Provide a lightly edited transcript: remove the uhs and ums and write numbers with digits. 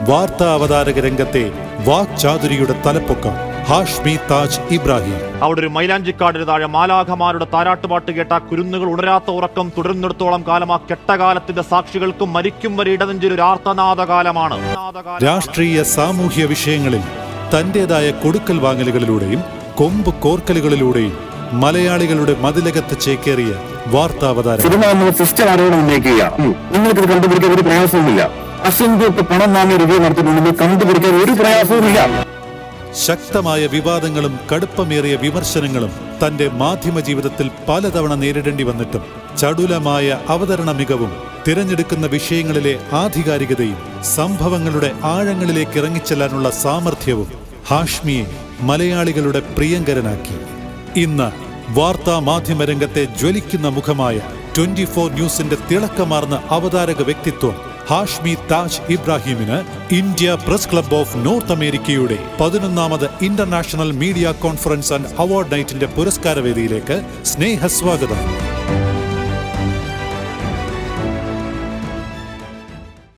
വാർത്താ അവതാരക രംഗത്തെ വാക്ചാതുരിയുടെ തലപ്പൊക്കം ഹാഷ്മി താജ് ഇബ്രാഹിം. അവിടെ ഒരു മൈലാഞ്ചിക്കാടിന് താഴെ മാലാഖമാരുടെ താരാട്ടുപാട്ട് കേട്ട കുരുന്നുകൾ ഉണരാത്ത ഉറക്കം തുടരുന്നിടത്തോളം കാലം ആ കെട്ടകാലത്തിന്റെ സാക്ഷികൾക്കും മരിക്കും വരെ ഇടനെഞ്ചിൽ ഒരു ആർത്തനാദകാലമാണ്. രാഷ്ട്രീയ സാമൂഹ്യ വിഷയങ്ങളിൽ തന്റേതായ കൊടുക്കൽ വാങ്ങലുകളിലൂടെയും കൊമ്പ് കോർക്കലുകളിലൂടെയും മലയാളികളുടെ മതിലകത്ത് ചേക്കേറിയ വാർത്താവതാരം. സിസ്റ്റം ആരോട് ഉന്നയിക്കുകയാണ്. നിങ്ങൾക്ക് ഇത് കണ്ടുപിടിക്കാൻ ഒരു പ്രയാസവുമില്ല. അസംഖ്യ പണം നാമി റിവ്യൂ നടത്തിയിട്ടുണ്ടെങ്കിൽ കണ്ടുപിടിക്കാൻ ഒരു പ്രയാസവുമില്ല. ശക്തമായ വിവാദങ്ങളും കടുപ്പമേറിയ വിമർശനങ്ങളും തന്റെ മാധ്യമ ജീവിതത്തിൽ പലതവണ നേരിടേണ്ടി വന്നിട്ടും ചടുലമായ അവതരണ മികവും തിരഞ്ഞെടുക്കുന്ന വിഷയങ്ങളിലെ ആധികാരികതയും സംഭവങ്ങളുടെ ആഴങ്ങളിലേക്ക് ഇറങ്ങിച്ചെല്ലാനുള്ള സാമർഥ്യവും ഹാഷ്മിയെ മലയാളികളുടെ പ്രിയങ്കരനാക്കി. ഇന്ന് വാർത്താ മാധ്യമ രംഗത്തെ ജ്വലിക്കുന്ന മുഖമായ 24 ന്യൂസിന്റെ തിളക്കമാർന്ന അവതാരക വ്യക്തിത്വം ഹാഷ്മി താജ് ഇബ്രാഹിമിന് India Press Club of North അമേരിക്കയുടെ 11ാമത് international media conference and award നൈറ്റിന്റെ പുരസ്കാരവേദിയിലേക്ക് സ്നേഹസ്വാഗതം.